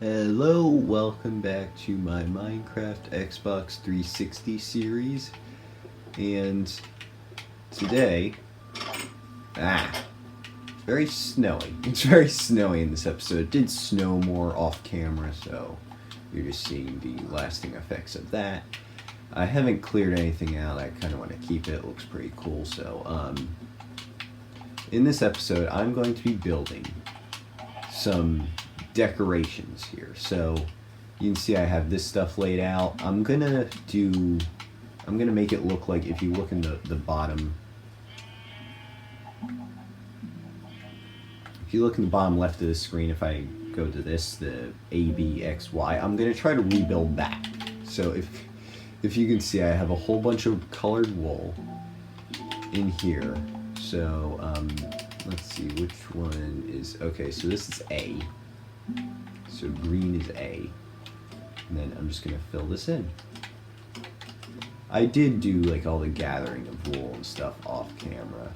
Hello, welcome back to my Minecraft Xbox 360 series. And today, it's very snowy. It's very snowy in this episode. It did snow more off camera, so you're just seeing the lasting effects of that. I haven't cleared anything out. I kind of want to keep it. It looks pretty cool. So, in this episode, I'm going to be building some decorations here. So you can see I have this stuff laid out. I'm gonna make it look like, if you look in the bottom, if you look in the bottom left of the screen, if I go to this, the ABXY, I'm gonna try to rebuild that. So if you can see, I have a whole bunch of colored wool in here. So let's see which one is okay. So this is A. So green is A. And then I'm just gonna fill this in. I did do like all the gathering of wool and stuff off camera,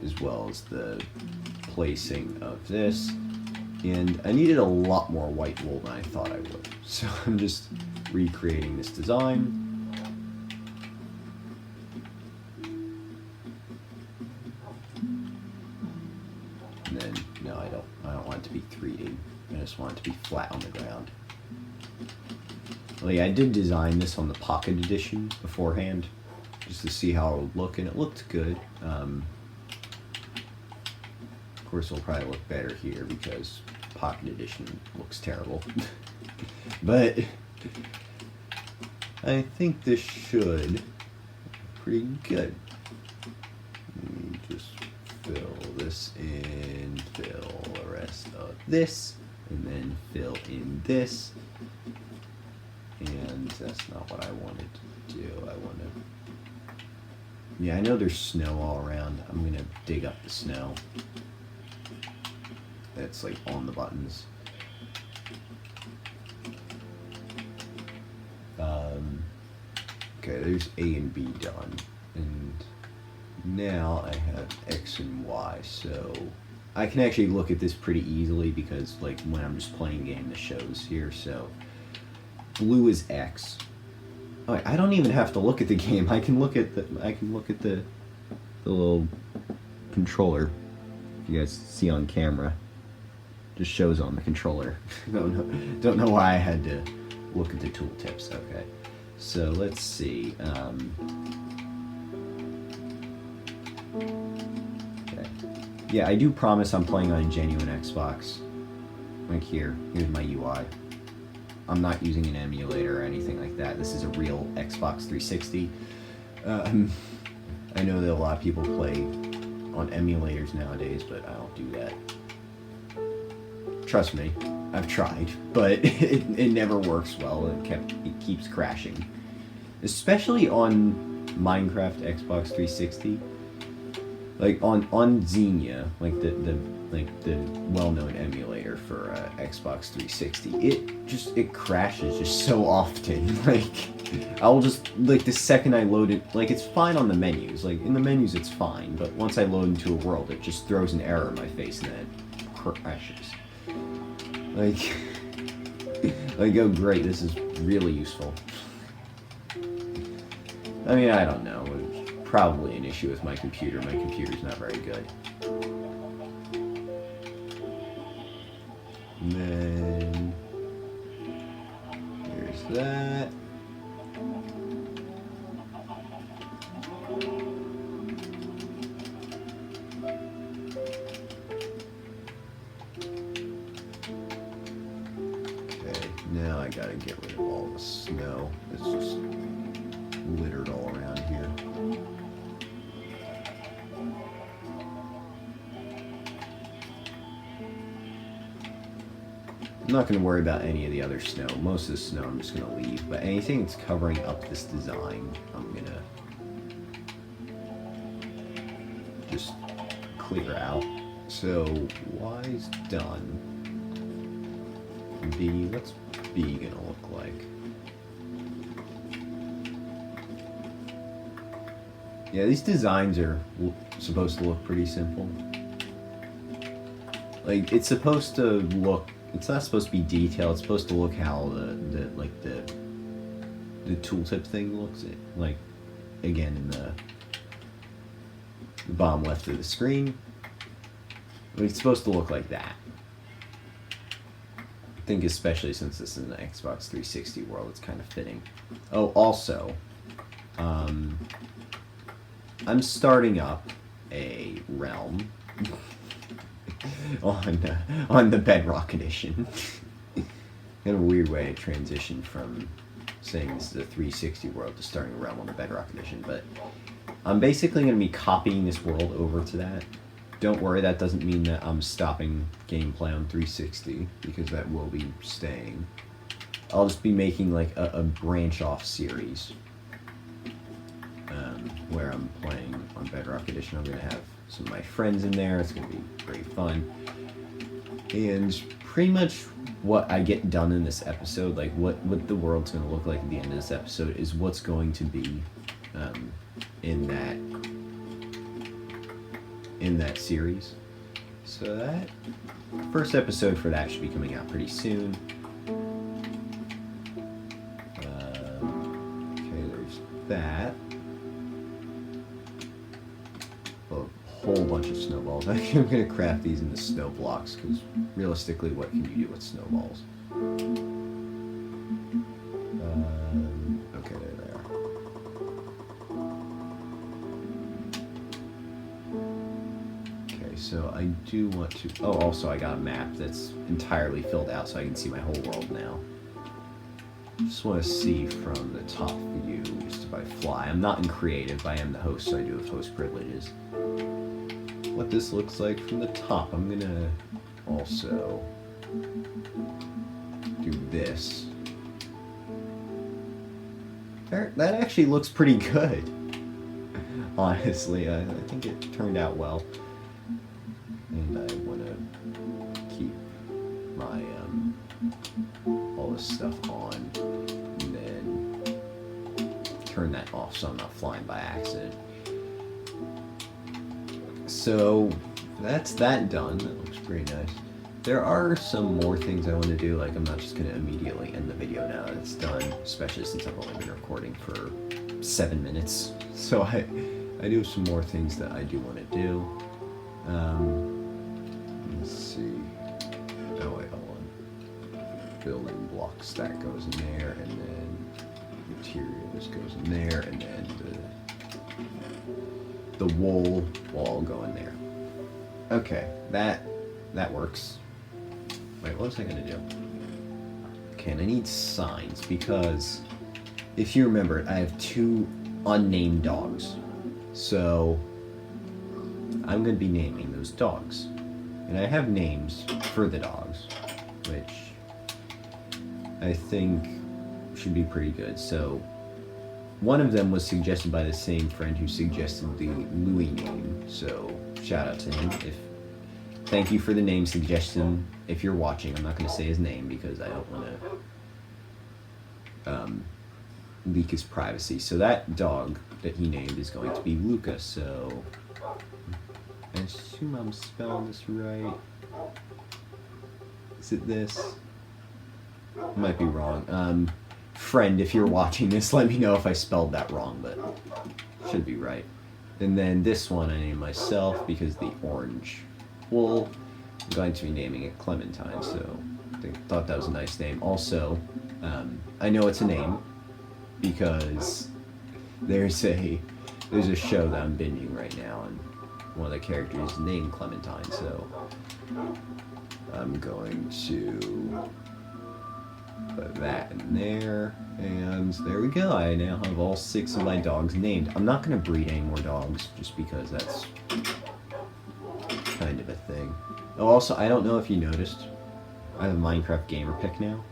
as well as the placing of this. And I needed a lot more white wool than I thought I would. So I'm just recreating this design. And then, no, I don't want it to be 3D. I just want it to be flat on the ground. Well, yeah, I did design this on the Pocket Edition beforehand, just to see how it would look, and it looked good. Of course, it'll probably look better here because Pocket Edition looks terrible. But I think this should be pretty good. Let me just fill this in, fill the rest of this, and then fill in this. And that's not what I wanted to do. Yeah, I know there's snow all around. I'm gonna dig up the snow that's like on the buttons. Okay, there's A and B done. And now I have X and Y, so I can actually look at this pretty easily because like when I'm just playing game, this shows here. So blue is X. Oh, I don't even have to look at the game. I can look at the little controller. If you guys see on camera, just shows on the controller. Don't know why I had to look at the tooltips. Okay, so let's see. Okay, yeah, I do promise I'm playing on a genuine Xbox. Like here's my UI. I'm not using an emulator or anything like that. This is a real Xbox 360. I know that a lot of people play on emulators nowadays, but I don't do that. Trust me, I've tried, but it never works well. It keeps crashing, especially on Minecraft Xbox 360. Like on Xenia, like the well-known emulator for Xbox 360, it crashes just so often. Like I'll just, like, the second I load it, like it's fine on the menus, like in the menus it's fine, but once I load into a world, it just throws an error in my face and then it crashes. Like, oh great, this is really useful. I mean, I don't know. It's probably an issue with my computer. My computer's not very good. And then here's that. Okay, now I gotta get rid of all the snow. It's just littered all around here. I'm not going to worry about any of the other snow. Most of the snow I'm just going to leave, but anything that's covering up this design, I'm going to just clear out. So Y is done. B, what's B going to look like? Yeah, these designs are supposed to look pretty simple. Like, it's supposed to look it's not supposed to be detailed. It's supposed to look how the tooltip thing looks. Like, again, in the bottom left of the screen. It's supposed to look like that. I think especially since this is an Xbox 360 world, it's kind of fitting. Oh, also, I'm starting up a realm on the Bedrock edition. In a weird way, to transition from saying this is a 360 world to starting a realm on the Bedrock edition, but I'm basically going to be copying this world over to that. Don't worry, that doesn't mean that I'm stopping gameplay on 360, because that will be staying. I'll just be making like a branch-off series where I'm playing on Bedrock Edition. I'm going to have some of my friends in there. It's going to be very fun. And pretty much what I get done in this episode, like what the world's going to look like at the end of this episode, is what's going to be in that series. So that first episode for that should be coming out pretty soon. Okay, there's that. A whole bunch of snowballs. I think I'm gonna craft these into snow blocks, because realistically, what can you do with snowballs? Okay, there they are. Okay, so I do want to... Oh, also I got a map that's entirely filled out so I can see my whole world now. Just want to see from the top view, just if I fly. I'm not in creative, I am the host, so I do have host privileges. What this looks like from the top. I'm gonna also do this. That actually looks pretty good. Honestly, I think it turned out well. And I want to keep my all this stuff on, and then turn that off so I'm not flying by accident. So that's that done. That looks pretty nice. There are some more things I want to do. Like, I'm not just going to immediately end the video now that it's done, especially since I've only been recording for 7 minutes. So I do have some more things that I do want to do. Let's see. Oh wait, hold on. Building blocks, that goes in there, and then materials goes in there, and then the wool will all go in there. Okay, that works. Wait, what was I gonna do? Okay, and I need signs, because if you remember, I have 2 unnamed dogs. So I'm gonna be naming those dogs. And I have names for the dogs, which I think should be pretty good. So one of them was suggested by the same friend who suggested the Louis name, so shout out to him. Thank you for the name suggestion. If you're watching, I'm not going to say his name because I don't want to leak his privacy. So that dog that he named is going to be Luca, so I assume I'm spelling this right. Is it this? I might be wrong. Friend, if you're watching this, let me know if I spelled that wrong, but it should be right. And then this one I named myself because the orange wool, I'm going to be naming it Clementine, so I thought that was a nice name. Also, I know it's a name because there's a show that I'm binging right now, and one of the characters is named Clementine, so I'm going to put that in there, and there we go. I now have all 6 of my dogs named. I'm not going to breed any more dogs, just because that's kind of a thing. Oh, also, I don't know if you noticed, I have a Minecraft gamer pick now.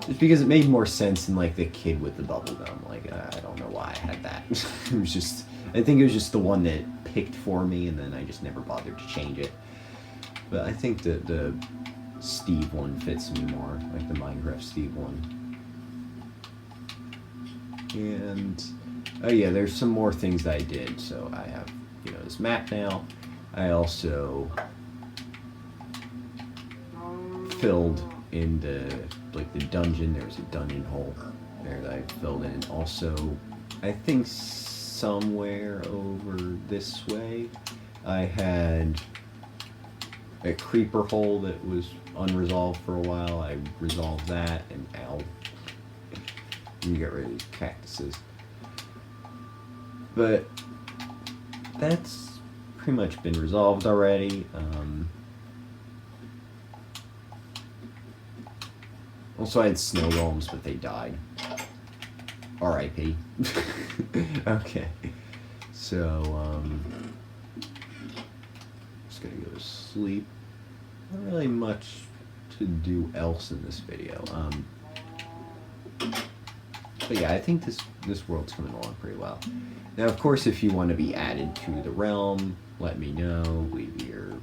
Just because it made more sense than, like, the kid with the bubble gum. Like, I don't know why I had that. It was just, I think it was just the one that picked for me, and then I just never bothered to change it. But I think the Steve one fits me more, like the Minecraft Steve one. And oh yeah, there's some more things that I did. So I have, this map now. I also filled in the dungeon. There was a dungeon hole there that I filled in. Also, I think somewhere over this way, I had a creeper hole that was unresolved for a while. I resolved that, and ow. Let me get rid of these cactuses. But that's pretty much been resolved already. Also, I had snow golems, but they died. R.I.P. Okay. So, just gonna go to sleep. Not really much to do else in this video. But yeah, I think this world's coming along pretty well. Now, of course, if you want to be added to the realm, let me know. Leave your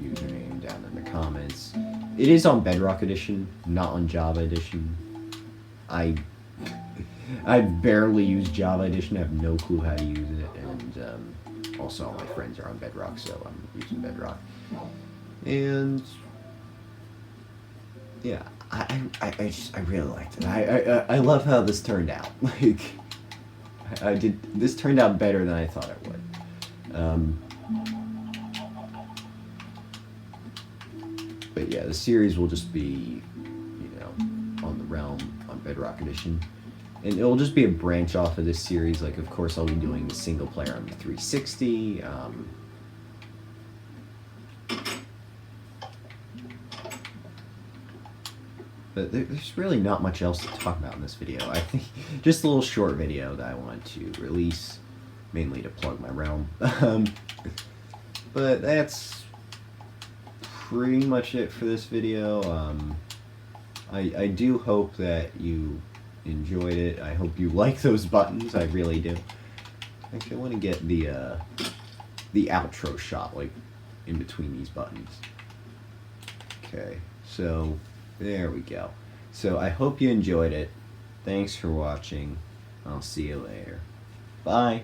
username down in the comments. It is on Bedrock Edition, not on Java Edition. I barely use Java Edition. I have no clue how to use it, and also all my friends are on Bedrock, so I'm using Bedrock. And yeah, I really liked it. I love how this turned out. Like, this turned out better than I thought it would. But yeah, the series will just be, on the realm on Bedrock Edition. And it'll just be a branch off of this series. Like, of course, I'll be doing the single player on the 360. But there's really not much else to talk about in this video. I think just a little short video that I wanted to release, mainly to plug my realm. But that's pretty much it for this video. I do hope that you enjoyed it. I hope you like those buttons. I really do. Actually, I want to get the outro shot, like, in between these buttons. Okay, so there we go. So I hope you enjoyed it. Thanks for watching. I'll see you later. Bye.